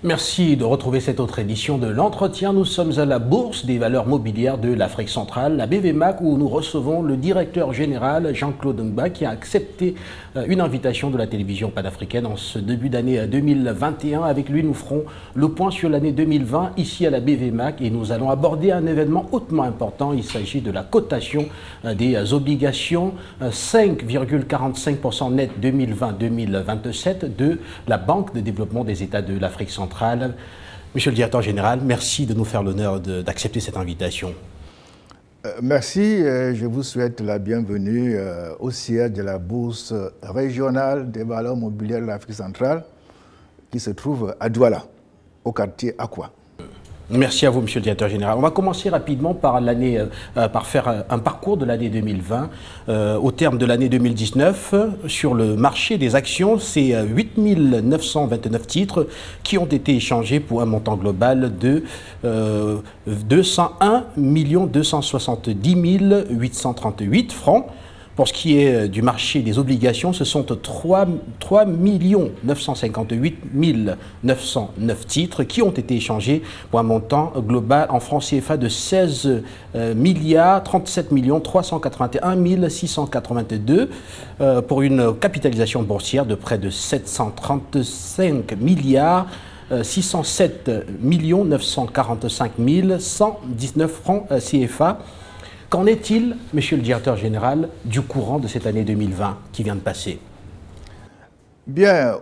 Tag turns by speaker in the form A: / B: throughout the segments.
A: Merci de retrouver cette autre édition de l'entretien. Nous sommes à la Bourse des valeurs mobilières de l'Afrique centrale, la BVMAC, où nous recevons le directeur général Jean-Claude Ngba qui a accepté une invitation de la télévision panafricaine en ce début d'année 2021. Avec lui, nous ferons le point sur l'année 2020 ici à la BVMAC et nous allons aborder un événement hautement important. Il s'agit de la cotation des obligations 5,45% net 2020-2027 de la Banque de développement des États de l'Afrique centrale. Monsieur le directeur général, merci de nous faire l'honneur d'accepter cette invitation.
B: Merci, je vous souhaite la bienvenue au siège de la Bourse régionale des valeurs mobilières de l'Afrique centrale qui se trouve à Douala, au quartier Akwa.
A: Merci à vous, monsieur le directeur général. On va commencer rapidement par faire un parcours de l'année 2020. Au terme de l'année 2019, sur le marché des actions, c'est 8 929 titres qui ont été échangés pour un montant global de 201 270 838 francs. Pour ce qui est du marché des obligations, ce sont 3 958 909 titres qui ont été échangés pour un montant global en francs CFA de 16 37 381 682 pour une capitalisation boursière de près de 735 607 945 119 francs CFA. Qu'en est-il, monsieur le directeur général, du courant de cette année 2020 qui vient de passer?
B: Bien,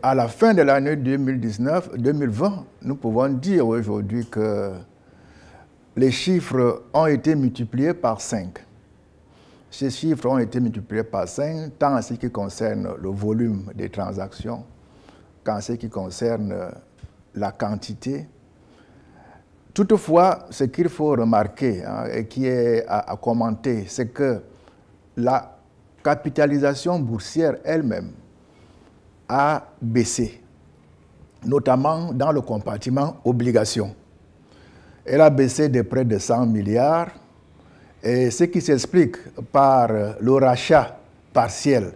B: à la fin de l'année 2020, nous pouvons dire aujourd'hui que les chiffres ont été multipliés par 5. Ces chiffres ont été multipliés par 5, tant en ce qui concerne le volume des transactions qu'en ce qui concerne la quantité. Toutefois, ce qu'il faut remarquer et qui est à commenter, c'est que la capitalisation boursière elle-même a baissé, notamment dans le compartiment obligations. Elle a baissé de près de 100 milliards, et ce qui s'explique par le rachat partiel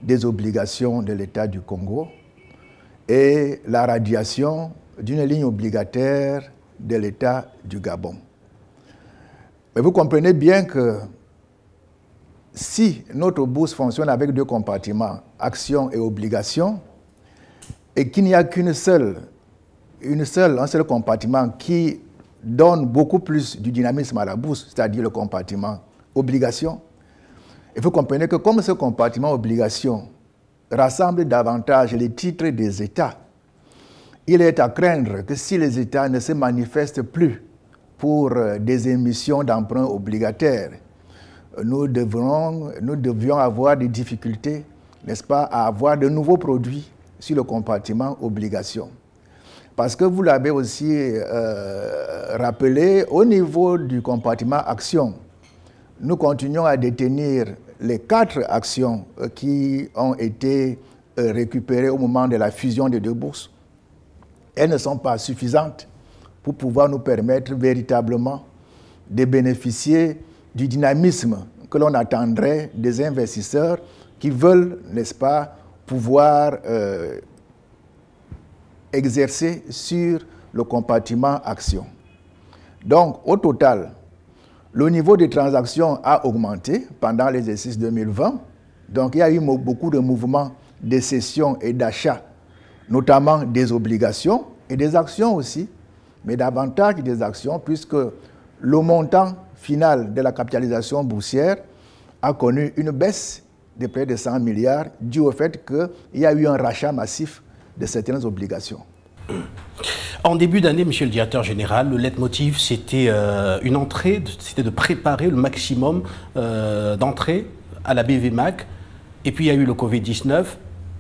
B: des obligations de l'État du Congo et la radiation d'une ligne obligataire de l'État du Gabon. Mais vous comprenez bien que si notre bourse fonctionne avec deux compartiments, actions et obligations, et qu'il n'y a un seul compartiment qui donne beaucoup plus du dynamisme à la bourse, c'est-à-dire le compartiment obligations, il faut comprendre que comme ce compartiment obligations rassemble davantage les titres des États, il est à craindre que si les États ne se manifestent plus pour des émissions d'emprunts obligataires, nous devions avoir des difficultés, n'est-ce pas, à avoir de nouveaux produits sur le compartiment obligations. Parce que vous l'avez aussi rappelé, au niveau du compartiment actions, nous continuons à détenir les 4 actions qui ont été récupérées au moment de la fusion des deux bourses. Elles ne sont pas suffisantes pour pouvoir nous permettre véritablement de bénéficier du dynamisme que l'on attendrait des investisseurs qui veulent, n'est-ce pas, pouvoir exercer sur le compartiment action. Donc, au total, le niveau des transactions a augmenté pendant l'exercice 2020. Donc, il y a eu beaucoup de mouvements de cession et d'achat, notamment des obligations et des actions aussi, mais davantage des actions, puisque le montant final de la capitalisation boursière a connu une baisse de près de 100 milliards, dû au fait qu'il y a eu un rachat massif de certaines obligations.
A: En début d'année, monsieur le directeur général, le leitmotiv, c'était une entrée, c'était de préparer le maximum d'entrées à la BVMAC, et puis il y a eu le Covid-19,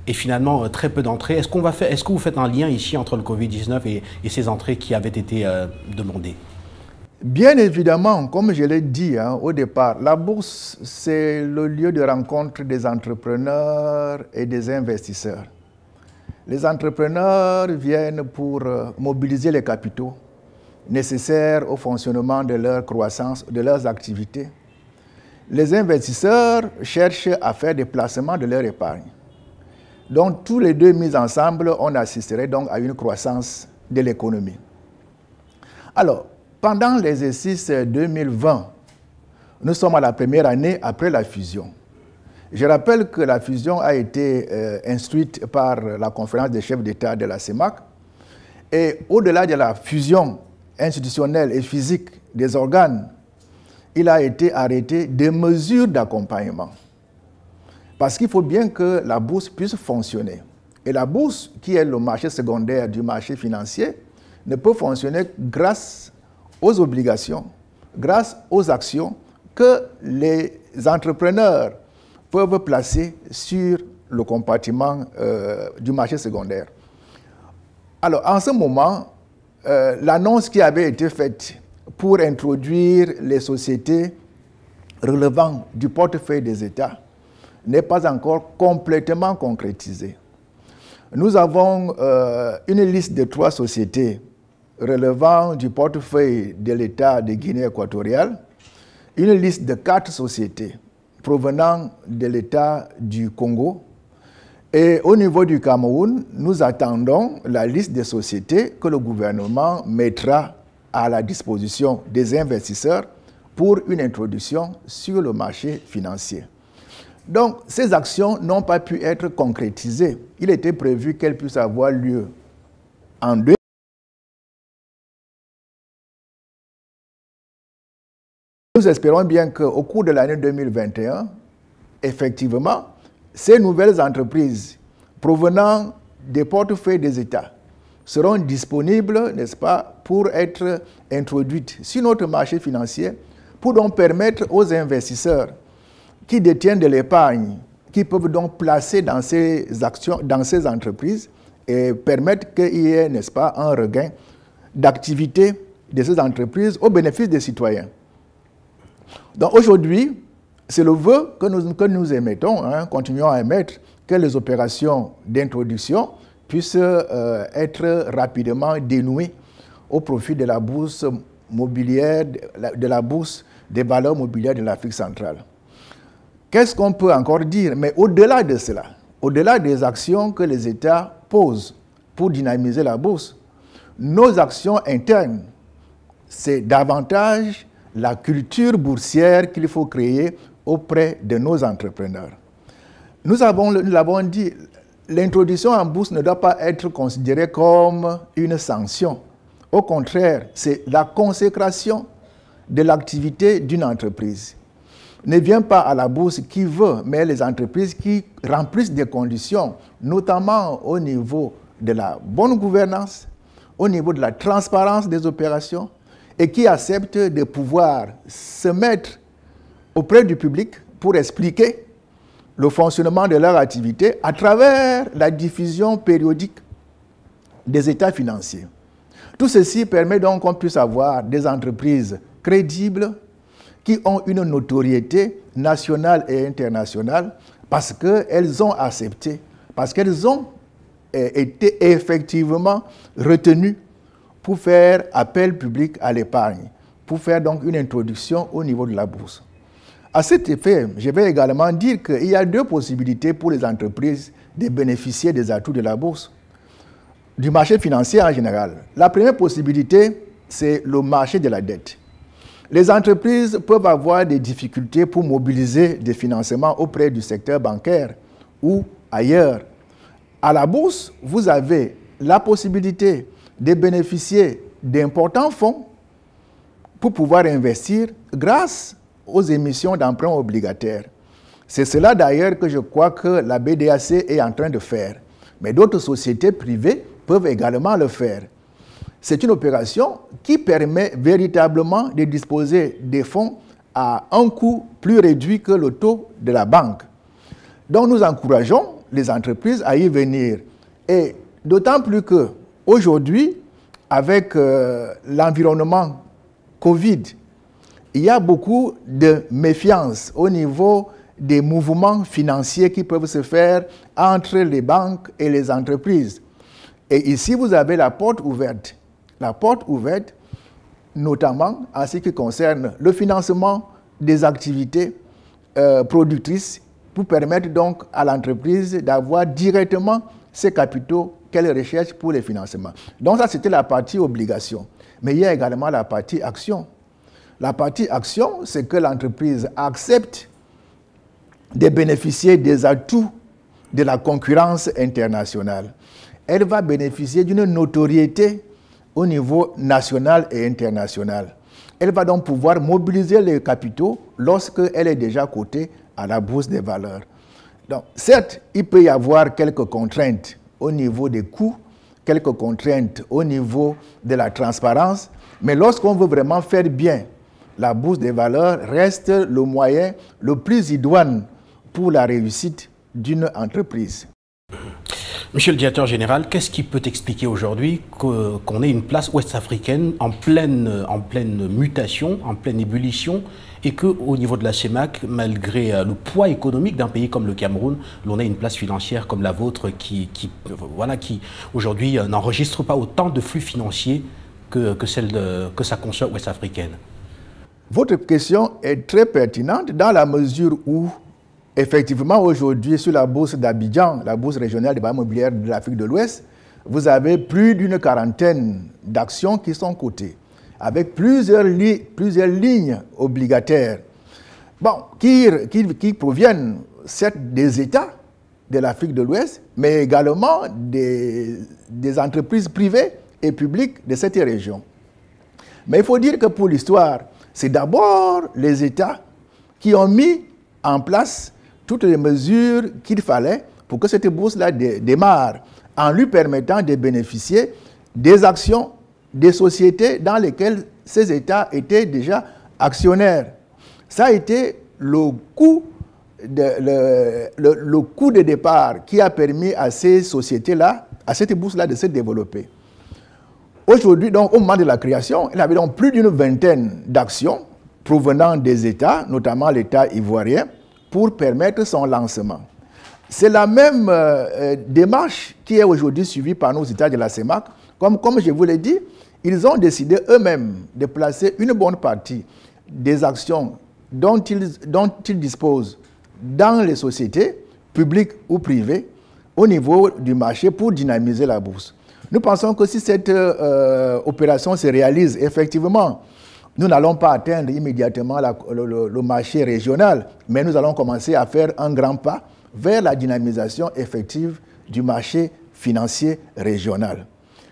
A: et finalement très peu d'entrées. Est-ce que vous faites un lien ici entre le Covid-19 et ces entrées qui avaient été demandées?
B: Bien évidemment, comme je l'ai dit au départ, la bourse, c'est le lieu de rencontre des entrepreneurs et des investisseurs. Les entrepreneurs viennent pour mobiliser les capitaux nécessaires au fonctionnement de leur croissance, de leurs activités. Les investisseurs cherchent à faire des placements de leur épargne. Donc, tous les deux mis ensemble, on assisterait donc à une croissance de l'économie. Alors, pendant l'exercice 2020, nous sommes à la première année après la fusion. Je rappelle que la fusion a été instruite par la conférence des chefs d'État de la CEMAC. Et au-delà de la fusion institutionnelle et physique des organes, il a été arrêté des mesures d'accompagnement. Parce qu'il faut bien que la bourse puisse fonctionner. Et la bourse, qui est le marché secondaire du marché financier, ne peut fonctionner grâce aux obligations, grâce aux actions que les entrepreneurs peuvent placer sur le compartiment du marché secondaire. Alors, en ce moment, l'annonce qui avait été faite pour introduire les sociétés relevant du portefeuille des États n'est pas encore complètement concrétisée. Nous avons une liste de 3 sociétés relevant du portefeuille de l'État de Guinée équatoriale, une liste de 4 sociétés provenant de l'État du Congo. Et au niveau du Cameroun, nous attendons la liste des sociétés que le gouvernement mettra à la disposition des investisseurs pour une introduction sur le marché financier. Donc, ces actions n'ont pas pu être concrétisées. Il était prévu qu'elles puissent avoir lieu en 2020. Nous espérons bien qu'au cours de l'année 2021, effectivement, ces nouvelles entreprises provenant des portefeuilles des États seront disponibles, n'est-ce pas, pour être introduites sur notre marché financier, pour donc permettre aux investisseurs qui détiennent de l'épargne, qui peuvent donc placer dans ces actions, dans ces entreprises, et permettre qu'il y ait, n'est-ce pas, un regain d'activité de ces entreprises au bénéfice des citoyens. Donc aujourd'hui, c'est le vœu que nous émettons, continuons à émettre, que les opérations d'introduction puissent être rapidement dénouées au profit de la bourse mobilière, de la bourse des valeurs mobilières de l'Afrique centrale. Qu'est-ce qu'on peut encore dire? Mais au-delà de cela, au-delà des actions que les États posent pour dynamiser la bourse, nos actions internes, c'est davantage la culture boursière qu'il faut créer auprès de nos entrepreneurs. Nous l'avons dit, l'introduction en bourse ne doit pas être considérée comme une sanction. Au contraire, c'est la consécration de l'activité d'une entreprise. Ne vient pas à la bourse qui veut, mais les entreprises qui remplissent des conditions, notamment au niveau de la bonne gouvernance, au niveau de la transparence des opérations, et qui acceptent de pouvoir se mettre auprès du public pour expliquer le fonctionnement de leur activité à travers la diffusion périodique des états financiers. Tout ceci permet donc qu'on puisse avoir des entreprises crédibles qui ont une notoriété nationale et internationale parce qu'elles ont accepté, parce qu'elles ont été effectivement retenues pour faire appel public à l'épargne, pour faire donc une introduction au niveau de la bourse. À cet effet, je vais également dire qu'il y a 2 possibilités pour les entreprises de bénéficier des atouts de la bourse, du marché financier en général. La première possibilité, c'est le marché de la dette. Les entreprises peuvent avoir des difficultés pour mobiliser des financements auprès du secteur bancaire ou ailleurs. À la bourse, vous avez la possibilité de bénéficier d'importants fonds pour pouvoir investir grâce aux émissions d'emprunts obligataires. C'est cela d'ailleurs que je crois que la BDAC est en train de faire. Mais d'autres sociétés privées peuvent également le faire. C'est une opération qui permet véritablement de disposer des fonds à un coût plus réduit que le taux de la banque. Donc nous encourageons les entreprises à y venir. Et d'autant plus qu'aujourd'hui, avec l'environnement Covid, il y a beaucoup de méfiance au niveau des mouvements financiers qui peuvent se faire entre les banques et les entreprises. Et ici, vous avez la porte ouverte. La porte ouverte, notamment en ce qui concerne le financement des activités productrices pour permettre donc à l'entreprise d'avoir directement ces capitaux qu'elle recherche pour les financements. Donc ça, c'était la partie obligation. Mais il y a également la partie action. La partie action, c'est que l'entreprise accepte de bénéficier des atouts de la concurrence internationale. Elle va bénéficier d'une notoriété au niveau national et international. Elle va donc pouvoir mobiliser les capitaux lorsqu'elle est déjà cotée à la bourse des valeurs. Donc, certes, il peut y avoir quelques contraintes au niveau des coûts, quelques contraintes au niveau de la transparence, mais lorsqu'on veut vraiment faire bien, la bourse des valeurs reste le moyen le plus idoine pour la réussite d'une entreprise.
A: Monsieur le directeur général, qu'est-ce qui peut expliquer aujourd'hui qu'on ait une place ouest-africaine en pleine mutation, en pleine ébullition, et qu'au niveau de la CEMAC, malgré le poids économique d'un pays comme le Cameroun, l'on ait une place financière comme la vôtre qui aujourd'hui n'enregistre pas autant de flux financiers que sa consoeur ouest-africaine?
B: Votre question est très pertinente dans la mesure où effectivement, aujourd'hui, sur la bourse d'Abidjan, la bourse régionale des valeurs mobilières de l'Afrique de l'Ouest, vous avez plus d'une quarantaine d'actions qui sont cotées, avec plusieurs lignes obligataires, qui proviennent certes des États de l'Afrique de l'Ouest, mais également des entreprises privées et publiques de cette région. Mais il faut dire que pour l'histoire, c'est d'abord les États qui ont mis en place toutes les mesures qu'il fallait pour que cette bourse-là démarre, en lui permettant de bénéficier des actions des sociétés dans lesquelles ces États étaient déjà actionnaires. Ça a été le coût de départ qui a permis à ces sociétés-là, à cette bourse-là de se développer. Aujourd'hui, donc, au moment de la création, il y avait donc plus d'une vingtaine d'actions provenant des États, notamment l'État ivoirien, pour permettre son lancement. C'est la même démarche qui est aujourd'hui suivie par nos États de la CEMAC. Comme je vous l'ai dit, ils ont décidé eux-mêmes de placer une bonne partie des actions dont ils disposent dans les sociétés, publiques ou privées, au niveau du marché pour dynamiser la bourse. Nous pensons que si cette opération se réalise effectivement, nous n'allons pas atteindre immédiatement le marché régional, mais nous allons commencer à faire un grand pas vers la dynamisation effective du marché financier régional.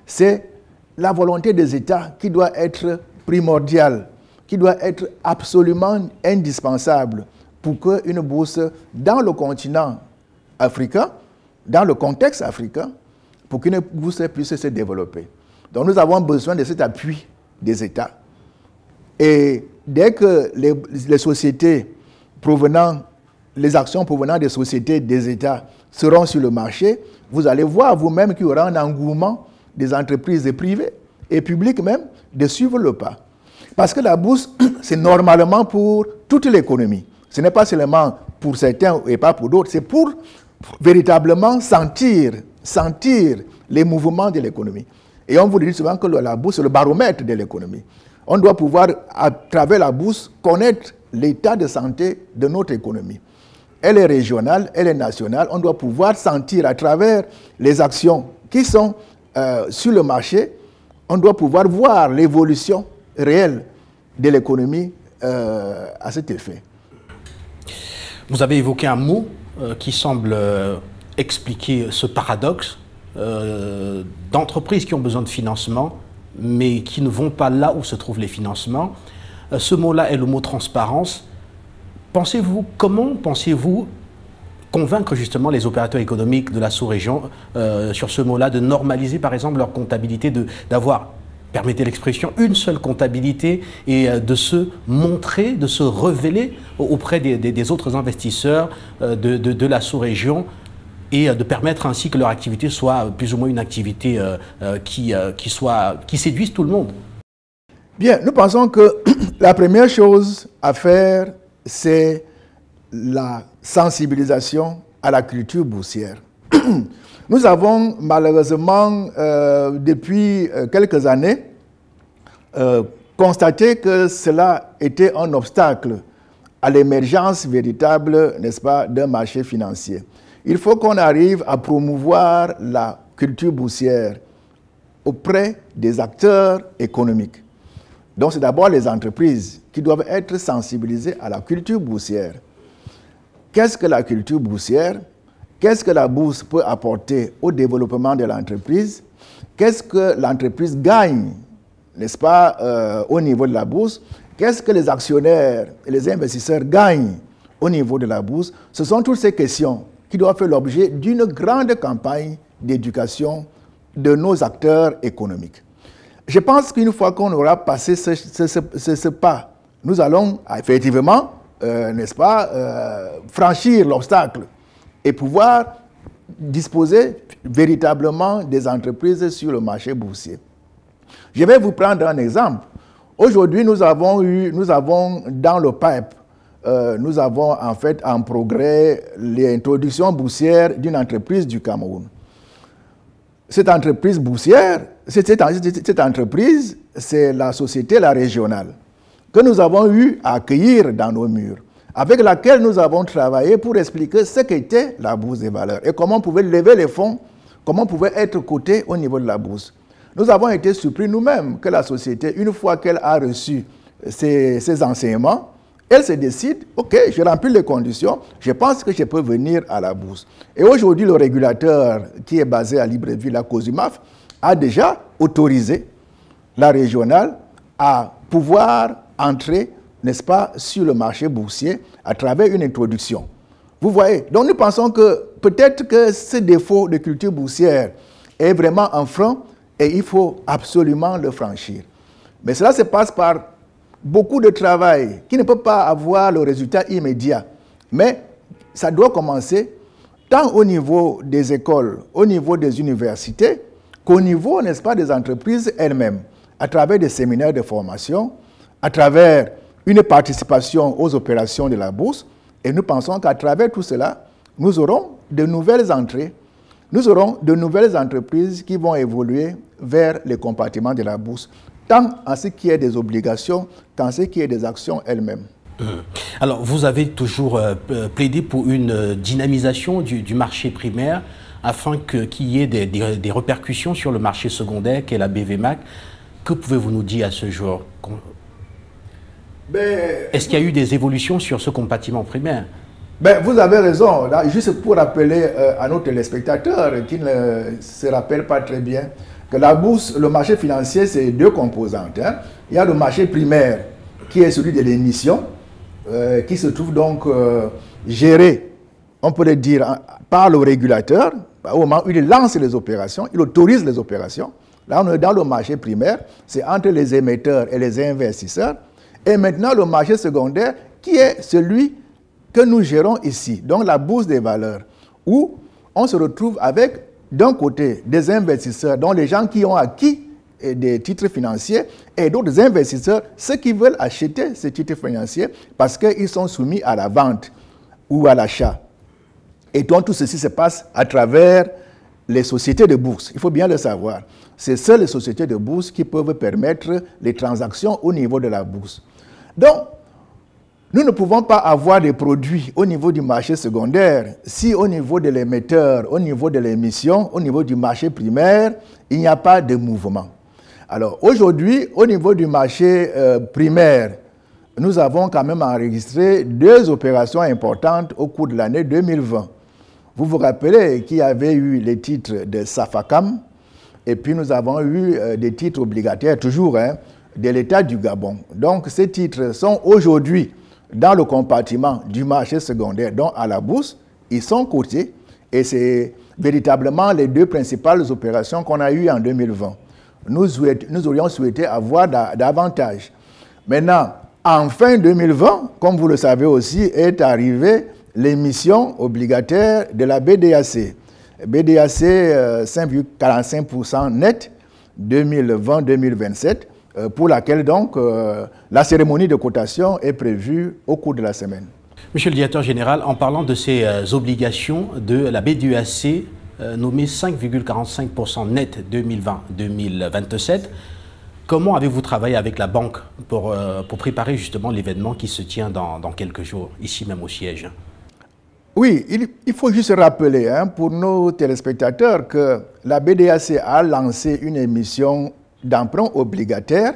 B: C'est la volonté des États qui doit être primordiale, qui doit être absolument indispensable pour qu'une bourse dans le continent africain, dans le contexte africain, pour qu'une bourse puisse se développer. Donc nous avons besoin de cet appui des États. Et dès que les sociétés les actions provenant des sociétés des États seront sur le marché, vous allez voir vous-même qu'il y aura un engouement des entreprises privées et publiques même de suivre le pas. Parce que la bourse, c'est normalement pour toute l'économie. Ce n'est pas seulement pour certains et pas pour d'autres, c'est pour véritablement sentir les mouvements de l'économie. Et on vous dit souvent que la bourse, c'est le baromètre de l'économie. On doit pouvoir, à travers la bourse, connaître l'état de santé de notre économie. Elle est régionale, elle est nationale. On doit pouvoir sentir à travers les actions qui sont sur le marché, on doit pouvoir voir l'évolution réelle de l'économie à cet effet.
A: Vous avez évoqué un mot qui semble expliquer ce paradoxe d'entreprises qui ont besoin de financement, mais qui ne vont pas là où se trouvent les financements. Ce mot-là est le mot transparence. Comment pensez-vous convaincre justement les opérateurs économiques de la sous-région sur ce mot-là, de normaliser par exemple leur comptabilité, d'avoir, permettez l'expression, une seule comptabilité et de se montrer, de se révéler auprès des autres investisseurs de la sous-région, et de permettre ainsi que leur activité soit plus ou moins une activité qui séduise tout le monde?
B: Bien, nous pensons que la première chose à faire, c'est la sensibilisation à la culture boursière. Nous avons malheureusement, depuis quelques années, constaté que cela était un obstacle à l'émergence véritable, n'est-ce pas, d'un marché financier. Il faut qu'on arrive à promouvoir la culture boursière auprès des acteurs économiques. Donc c'est d'abord les entreprises qui doivent être sensibilisées à la culture boursière. Qu'est-ce que la culture boursière? Qu'est-ce que la bourse peut apporter au développement de l'entreprise? Qu'est-ce que l'entreprise gagne, n'est-ce pas, au niveau de la bourse? Qu'est-ce que les actionnaires et les investisseurs gagnent au niveau de la bourse? Ce sont toutes ces questions qui doivent faire l'objet d'une grande campagne d'éducation de nos acteurs économiques. Je pense qu'une fois qu'on aura passé ce pas, nous allons effectivement, n'est-ce pas, franchir l'obstacle et pouvoir disposer véritablement des entreprises sur le marché boursier. Je vais vous prendre un exemple. Aujourd'hui, nous avons dans le pipe, nous avons en fait en progrès l'introduction boursière d'une entreprise du Cameroun. Cette entreprise boursière, cette entreprise, c'est la société La Régionale, que nous avons eu à accueillir dans nos murs, avec laquelle nous avons travaillé pour expliquer ce qu'était la bourse des valeurs et comment on pouvait lever les fonds, comment on pouvait être coté au niveau de la bourse. Nous avons été surpris nous-mêmes que la société, une fois qu'elle a reçu ces enseignements, elle se décide, ok, je remplis les conditions, je pense que je peux venir à la bourse. Et aujourd'hui, le régulateur qui est basé à Libreville, la COSUMAF, a déjà autorisé la régionale à pouvoir entrer, n'est-ce pas, sur le marché boursier à travers une introduction. Vous voyez, donc nous pensons que peut-être que ce défaut de culture boursière est vraiment un frein et il faut absolument le franchir. Mais cela se passe par beaucoup de travail qui ne peut pas avoir le résultat immédiat. Mais ça doit commencer tant au niveau des écoles, au niveau des universités, qu'au niveau, n'est-ce pas, des entreprises elles-mêmes, à travers des séminaires de formation, à travers une participation aux opérations de la bourse. Et nous pensons qu'à travers tout cela, nous aurons de nouvelles entrées, nous aurons de nouvelles entreprises qui vont évoluer vers les compartiments de la bourse, tant en ce qui est des obligations qu'en ce qui est des actions elles-mêmes.
A: Alors, vous avez toujours plaidé pour une dynamisation du marché primaire afin qu'il y ait des répercussions sur le marché secondaire qu'est la BVMAC. Que pouvez-vous nous dire à ce jour? Est-ce qu'il y a eu des évolutions sur ce compartiment primaire?
B: Vous avez raison. Là, juste pour rappeler à nos téléspectateurs qui ne se rappellent pas très bien que la bourse, le marché financier, c'est deux composantes. Hein. Il y a le marché primaire qui est celui de l'émission, qui se trouve donc géré, on peut le dire, par le régulateur. Au moment où il lance les opérations, il autorise les opérations. Là, on est dans le marché primaire, c'est entre les émetteurs et les investisseurs. Et maintenant, le marché secondaire, qui est celui que nous gérons ici, donc la bourse des valeurs, où on se retrouve avec, d'un côté, des investisseurs, dont les gens qui ont acquis des titres financiers, et d'autres investisseurs, ceux qui veulent acheter ces titres financiers parce qu'ils sont soumis à la vente ou à l'achat. Et donc tout ceci se passe à travers les sociétés de bourse. Il faut bien le savoir. C'est seules les sociétés de bourse qui peuvent permettre les transactions au niveau de la bourse. Donc, nous ne pouvons pas avoir des produits au niveau du marché secondaire si au niveau de l'émetteur, au niveau de l'émission, au niveau du marché primaire, il n'y a pas de mouvement. Alors aujourd'hui, au niveau du marché primaire, nous avons quand même enregistré 2 opérations importantes au cours de l'année 2020. Vous vous rappelez qu'il y avait eu les titres de Safacam et puis nous avons eu des titres obligataires toujours de l'État du Gabon. Donc ces titres sont aujourd'hui dans le compartiment du marché secondaire, donc à la bourse, ils sont cotés et c'est véritablement les 2 principales opérations qu'on a eues en 2020. Nous aurions souhaité avoir davantage. Maintenant, en fin 2020, comme vous le savez aussi, est arrivée l'émission obligataire de la BDAC. BDAC 5,45% net 2020-2027, pour laquelle donc la cérémonie de cotation est prévue au cours de la semaine.
A: Monsieur le directeur général, en parlant de ces obligations de la BDAC nommées 5,45% net 2020-2027, Comment avez-vous travaillé avec la banque pour préparer justement l'événement qui se tient dans quelques jours, ici même au siège?
B: Oui, il faut juste rappeler pour nos téléspectateurs que la BDAC a lancé une émission d'emprunt obligataire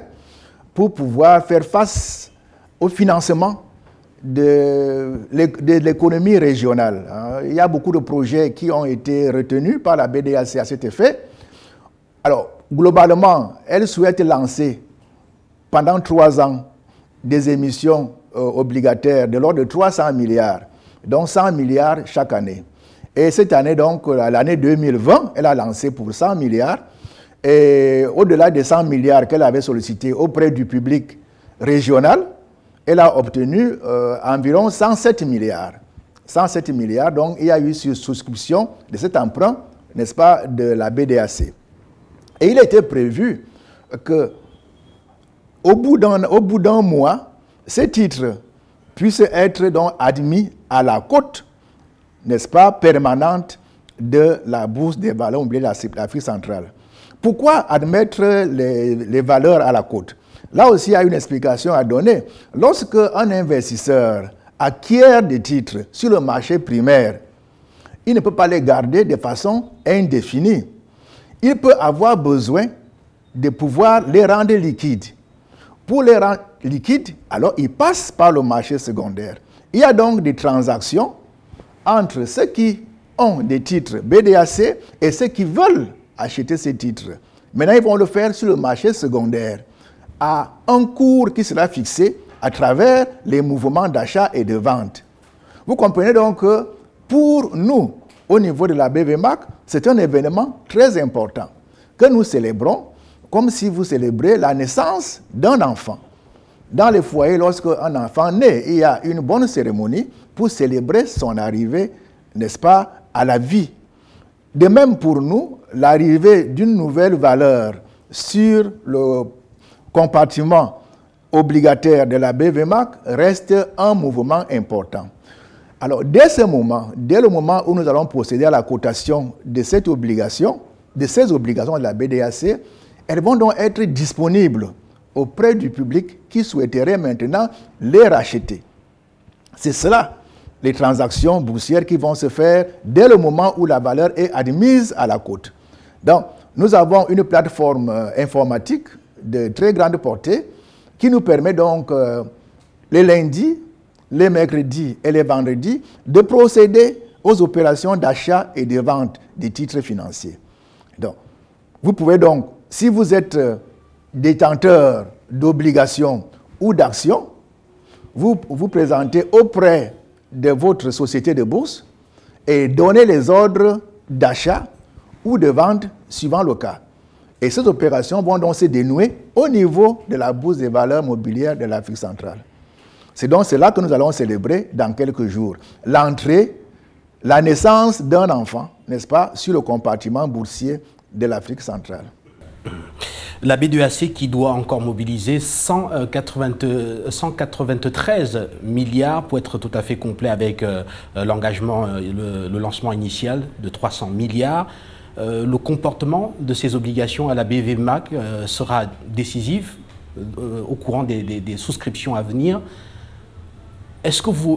B: pour pouvoir faire face au financement de l'économie régionale. Il y a beaucoup de projets qui ont été retenus par la BDAC à cet effet. Alors, globalement, elle souhaite lancer pendant 3 ans des émissions obligataires de l'ordre de 300 milliards, donc 100 milliards chaque année. Et cette année, donc, l'année 2020, elle a lancé pour 100 milliards. Et au-delà des 100 milliards qu'elle avait sollicités auprès du public régional, elle a obtenu environ 107 milliards. 107 milliards, donc il y a eu souscription de cet emprunt, n'est-ce pas, de la BDAC. Et il était prévu que au bout d'un mois, ces titres puissent être donc admis à la cote, n'est-ce pas, permanente de la bourse des valeurs mobilières de l'Afrique centrale. Pourquoi admettre les valeurs à la cote? Là aussi, il y a une explication à donner. Lorsque un investisseur acquiert des titres sur le marché primaire, il ne peut pas les garder de façon indéfinie. Il peut avoir besoin de pouvoir les rendre liquides. Pour les rendre liquides, alors il passe par le marché secondaire. Il y a donc des transactions entre ceux qui ont des titres BDAC et ceux qui veulent acheter ces titres. Maintenant, ils vont le faire sur le marché secondaire à un cours qui sera fixé à travers les mouvements d'achat et de vente. Vous comprenez donc que pour nous, au niveau de la BVMAC, c'est un événement très important que nous célébrons comme si vous célébrez la naissance d'un enfant. Dans les foyers, lorsqu'un enfant naît, il y a une bonne cérémonie pour célébrer son arrivée, n'est-ce pas, à la vie. De même pour nous, l'arrivée d'une nouvelle valeur sur le compartiment obligataire de la BVMAC reste un mouvement important. Alors, dès le moment où nous allons procéder à la cotation de cette obligation, de ces obligations de la BDAC, elles vont donc être disponibles auprès du public qui souhaiterait maintenant les racheter. C'est cela, les transactions boursières qui vont se faire dès le moment où la valeur est admise à la cote. Donc, nous avons une plateforme informatique de très grande portée qui nous permet donc les lundis, les mercredis et les vendredis de procéder aux opérations d'achat et de vente des titres financiers. Donc, vous pouvez donc, si vous êtes détenteur d'obligations ou d'actions, vous vous présentez auprès de votre société de bourse et donnez les ordres d'achat ou de vente suivant le cas. Et ces opérations vont donc se dénouer au niveau de la bourse des valeurs mobilières de l'Afrique centrale. C'est donc cela que nous allons célébrer dans quelques jours. L'entrée, la naissance d'un enfant, n'est-ce pas, sur le compartiment boursier de l'Afrique centrale.
A: La BDAC qui doit encore mobiliser 193 milliards pour être tout à fait complet avec l'engagement, le lancement initial de 300 milliards. Le comportement de ces obligations à la BVMAC sera décisif au courant des souscriptions à venir.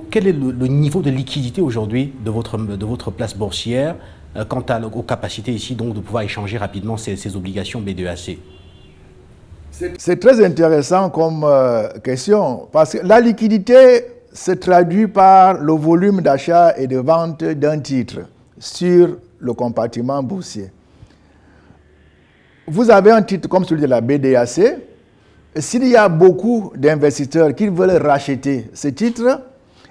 A: Quel est le niveau de liquidité aujourd'hui de votre place boursière quant aux capacités ici donc de pouvoir échanger rapidement ces obligations BDAC?
B: C'est très intéressant comme question parce que la liquidité se traduit par le volume d'achat et de vente d'un titre sur le compartiment boursier. Vous avez un titre comme celui de la BDAC. S'il y a beaucoup d'investisseurs qui veulent racheter ce titre,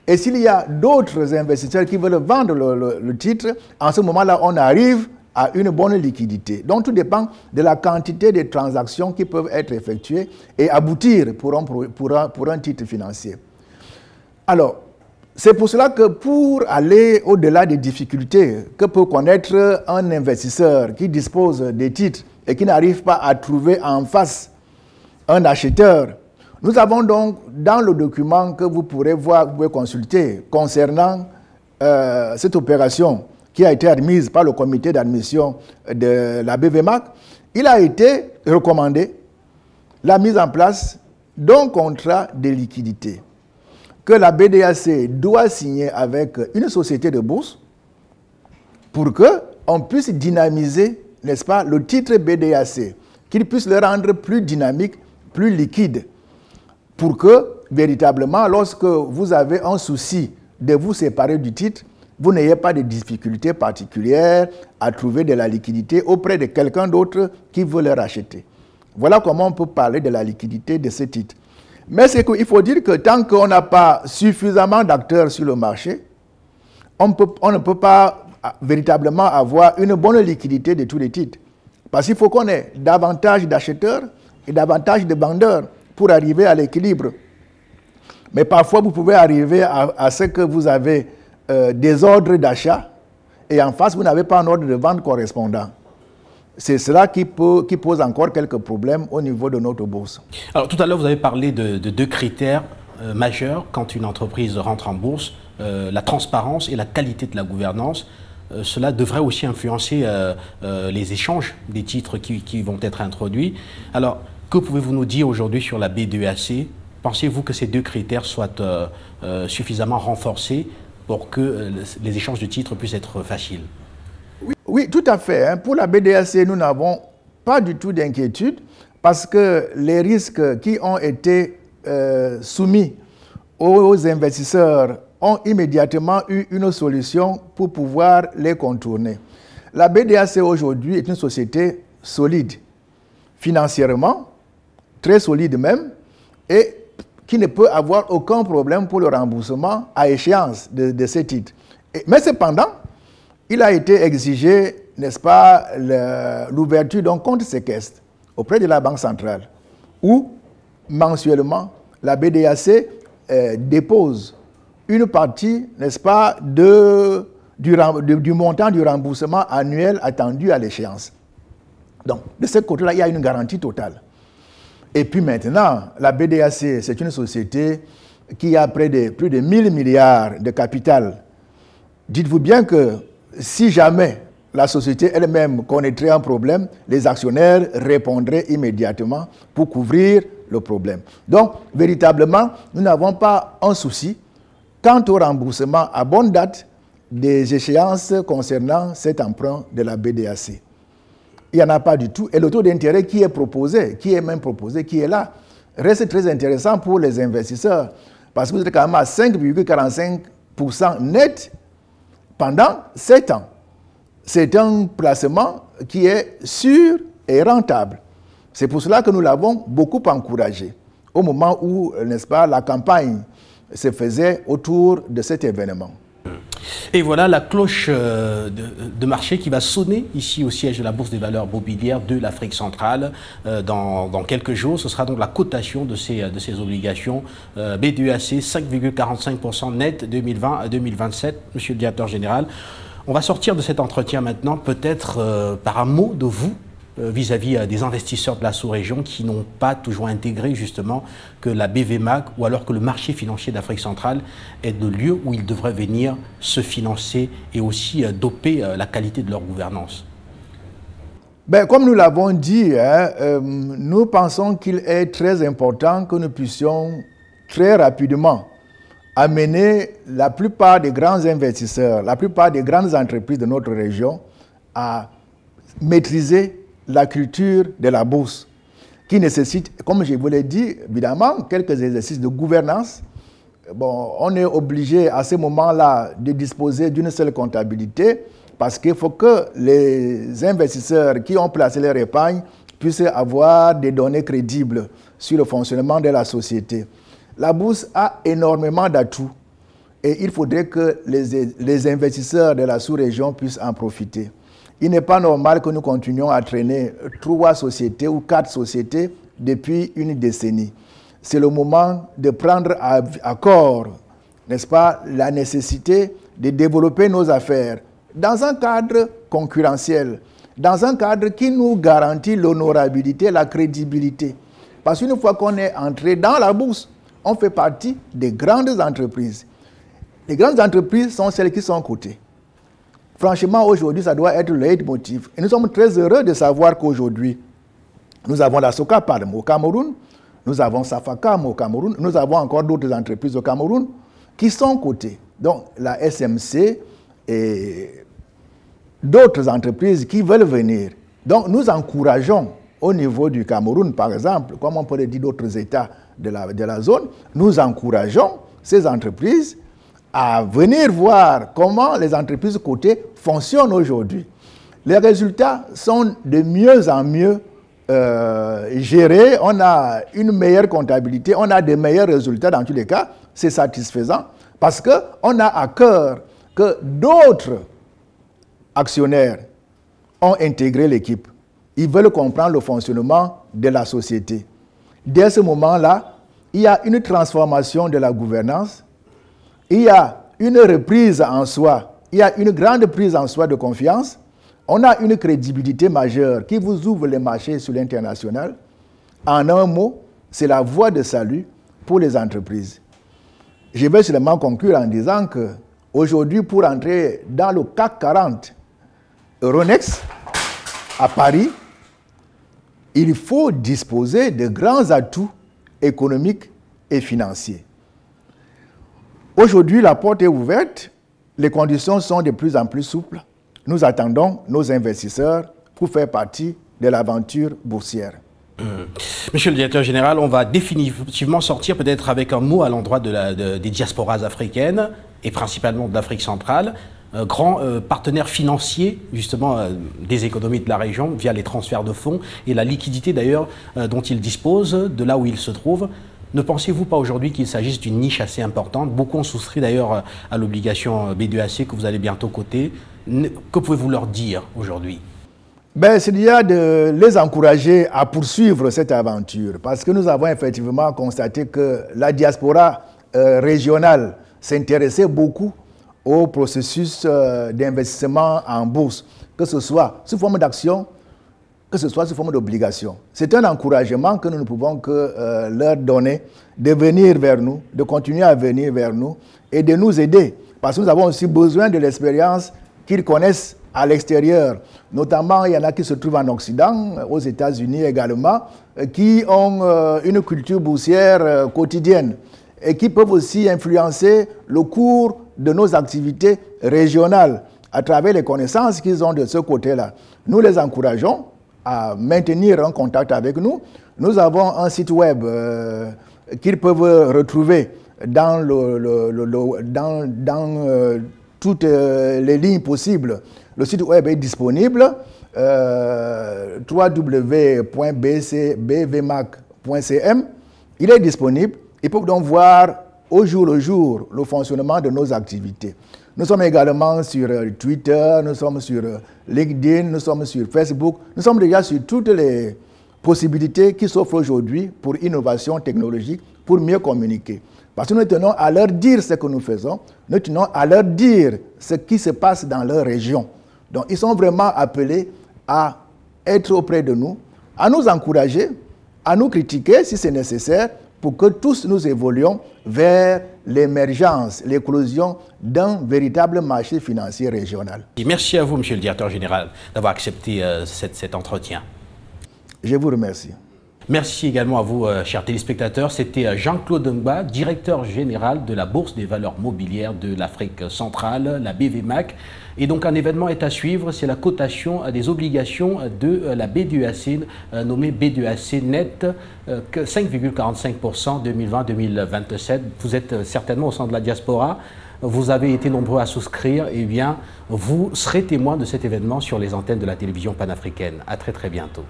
B: et s'il y a d'autres investisseurs qui veulent vendre le titre, en ce moment-là, on arrive à une bonne liquidité. Donc, tout dépend de la quantité de transactions qui peuvent être effectuées et aboutir pour un titre financier. Alors, c'est pour cela que pour aller au-delà des difficultés que peut connaître un investisseur qui dispose des titres et qui n'arrive pas à trouver en face un acheteur, nous avons donc dans le document que vous pourrez voir, vous pouvez consulter concernant cette opération qui a été admise par le comité d'admission de la BVMAC, il a été recommandé la mise en place d'un contrat de liquidité que la BDAC doit signer avec une société de bourse pour qu'on puisse dynamiser, n'est-ce pas, le titre BDAC, qu'il puisse le rendre plus dynamique, plus liquide, pour que, véritablement, lorsque vous avez un souci de vous séparer du titre, vous n'ayez pas de difficultés particulières à trouver de la liquidité auprès de quelqu'un d'autre qui veut le racheter. Voilà comment on peut parler de la liquidité de ce titre. Mais c'est qu'il faut dire que tant qu'on n'a pas suffisamment d'acteurs sur le marché, on ne peut pas véritablement avoir une bonne liquidité de tous les titres. Parce qu'il faut qu'on ait davantage d'acheteurs et davantage de vendeurs pour arriver à l'équilibre. Mais parfois, vous pouvez arriver à ce que vous avez des ordres d'achat et en face, vous n'avez pas un ordre de vente correspondant. C'est cela qui pose encore quelques problèmes au niveau de notre bourse.
A: Alors, tout à l'heure, vous avez parlé de deux critères majeurs quand une entreprise rentre en bourse, la transparence et la qualité de la gouvernance. Cela devrait aussi influencer les échanges des titres qui vont être introduits. Alors, que pouvez-vous nous dire aujourd'hui sur la BDAC? Pensez-vous que ces deux critères soient suffisamment renforcés pour que les échanges de titres puissent être faciles?
B: Oui, tout à fait. Pour la BDAC, nous n'avons pas du tout d'inquiétude parce que les risques qui ont été soumis aux investisseurs ont immédiatement eu une solution pour pouvoir les contourner. La BDAC aujourd'hui est une société solide, financièrement, très solide même, et qui ne peut avoir aucun problème pour le remboursement à échéance de ces titres. Mais cependant, il a été exigé, n'est-ce pas, l'ouverture d'un compte séquestre auprès de la Banque centrale, où mensuellement, la BDAC dépose une partie, n'est-ce pas, du montant du remboursement annuel attendu à l'échéance. Donc, de ce côté-là, il y a une garantie totale. Et puis maintenant, la BDAC, c'est une société qui a plus de 1000 milliards de capital. Dites-vous bien que si jamais la société elle-même connaîtrait un problème, les actionnaires répondraient immédiatement pour couvrir le problème. Donc, véritablement, nous n'avons pas un souci quant au remboursement à bonne date des échéances concernant cet emprunt de la BDAC. Il n'y en a pas du tout. Et le taux d'intérêt qui est proposé, qui est là, reste très intéressant pour les investisseurs. Parce que vous êtes quand même à 5,45% net pendant 7 ans. C'est un placement qui est sûr et rentable. C'est pour cela que nous l'avons beaucoup encouragé au moment où, n'est-ce pas, la campagne se faisait autour de cet événement.
A: Et voilà la cloche de marché qui va sonner ici au siège de la Bourse des valeurs mobilières de l'Afrique centrale dans quelques jours. Ce sera donc la cotation de ces obligations BDAC 5,45% net 2020 à 2027, monsieur le directeur général. On va sortir de cet entretien maintenant peut-être par un mot de vous vis-à-vis des investisseurs de la sous-région qui n'ont pas toujours intégré justement que la BVMAC ou alors que le marché financier d'Afrique centrale est le lieu où ils devraient venir se financer et aussi doper la qualité de leur gouvernance.
B: Ben, comme nous l'avons dit, nous pensons qu'il est très important que nous puissions très rapidement amener la plupart des grands investisseurs, la plupart des grandes entreprises de notre région à maîtriser la culture de la bourse, qui nécessite, comme je vous l'ai dit, évidemment, quelques exercices de gouvernance. Bon, on est obligé à ce moment-là de disposer d'une seule comptabilité parce qu'il faut que les investisseurs qui ont placé leur épargne puissent avoir des données crédibles sur le fonctionnement de la société. La bourse a énormément d'atouts et il faudrait que les investisseurs de la sous-région puissent en profiter. Il n'est pas normal que nous continuions à traîner 3 sociétés ou 4 sociétés depuis une décennie. C'est le moment de prendre à corps, n'est-ce pas, la nécessité de développer nos affaires dans un cadre concurrentiel, dans un cadre qui nous garantit l'honorabilité, la crédibilité. Parce qu'une fois qu'on est entré dans la bourse, on fait partie des grandes entreprises. Les grandes entreprises sont celles qui sont cotées. Franchement, aujourd'hui, ça doit être le leitmotiv. Et nous sommes très heureux de savoir qu'aujourd'hui, Nous avons la Socapalm au Cameroun, nous avons Safacam au Cameroun, nous avons encore d'autres entreprises au Cameroun qui sont cotées. Donc la SMC et d'autres entreprises qui veulent venir. Donc nous encourageons au niveau du Cameroun, par exemple, comme on pourrait dire d'autres États de la zone, nous encourageons ces entreprises à venir voir comment les entreprises cotées fonctionnent aujourd'hui. Les résultats sont de mieux en mieux gérés, on a une meilleure comptabilité, on a de meilleurs résultats dans tous les cas, c'est satisfaisant parce qu'on a à cœur que d'autres actionnaires ont intégré l'équipe. Ils veulent comprendre le fonctionnement de la société. Dès ce moment-là, il y a une transformation de la gouvernance, il y a une reprise en soi, il y a une grande prise en soi de confiance, on a une crédibilité majeure qui vous ouvre les marchés sur l'international. En un mot, c'est la voie de salut pour les entreprises. Je vais seulement conclure en disant qu'aujourd'hui, pour entrer dans le CAC 40 Euronext à Paris, il faut disposer de grands atouts économiques et financiers. Aujourd'hui, la porte est ouverte, les conditions sont de plus en plus souples. Nous attendons nos investisseurs pour faire partie de l'aventure boursière.
A: Monsieur le directeur général, on va définitivement sortir peut-être avec un mot à l'endroit des diasporas africaines et principalement de l'Afrique centrale, grand partenaire financier justement des économies de la région via les transferts de fonds et la liquidité d'ailleurs dont il dispose de là où il se trouve. Ne pensez-vous pas aujourd'hui qu'il s'agisse d'une niche assez importante? Beaucoup ont souscrit d'ailleurs à l'obligation B2AC que vous allez bientôt coter. Que pouvez-vous leur dire aujourd'hui?
B: C'est déjà de les encourager à poursuivre cette aventure parce que nous avons effectivement constaté que la diaspora régionale s'intéressait beaucoup au processus d'investissement en bourse, que ce soit sous forme d'action, que ce soit sous forme d'obligation. C'est un encouragement que nous ne pouvons que leur donner, de venir vers nous, de continuer à venir vers nous et de nous aider. Parce que nous avons aussi besoin de l'expérience qu'ils connaissent à l'extérieur. Notamment, il y en a qui se trouvent en Occident, aux États-Unis également, qui ont une culture boursière quotidienne et qui peuvent aussi influencer le cours de nos activités régionales à travers les connaissances qu'ils ont de ce côté-là. Nous les encourageons à maintenir un contact avec nous. Nous avons un site web qu'ils peuvent retrouver dans toutes les lignes possibles. Le site web est disponible, www.bvmac.cm. Il est disponible. Ils peuvent donc voir au jour le jour le fonctionnement de nos activités. Nous sommes également sur Twitter, nous sommes sur LinkedIn, nous sommes sur Facebook. Nous sommes déjà sur toutes les possibilités qui s'offrent aujourd'hui pour innovation technologique, pour mieux communiquer. Parce que nous tenons à leur dire ce que nous faisons, nous tenons à leur dire ce qui se passe dans leur région. Donc, ils sont vraiment appelés à être auprès de nous, à nous encourager, à nous critiquer si c'est nécessaire, pour que tous nous évoluions vers l'émergence, l'éclosion d'un véritable marché financier régional.
A: Et merci à vous, monsieur le directeur général, d'avoir accepté cet entretien.
B: Je vous remercie.
A: Merci également à vous, chers téléspectateurs. C'était Jean-Claude Ngba, directeur général de la Bourse des valeurs mobilières de l'Afrique centrale, la BVMAC. Et donc un événement est à suivre, c'est la cotation des obligations de la B2AC, nommée B2AC Net, 5,45% 2020-2027. Vous êtes certainement au sein de la diaspora, vous avez été nombreux à souscrire, et bien vous serez témoin de cet événement sur les antennes de la télévision panafricaine. À très très bientôt.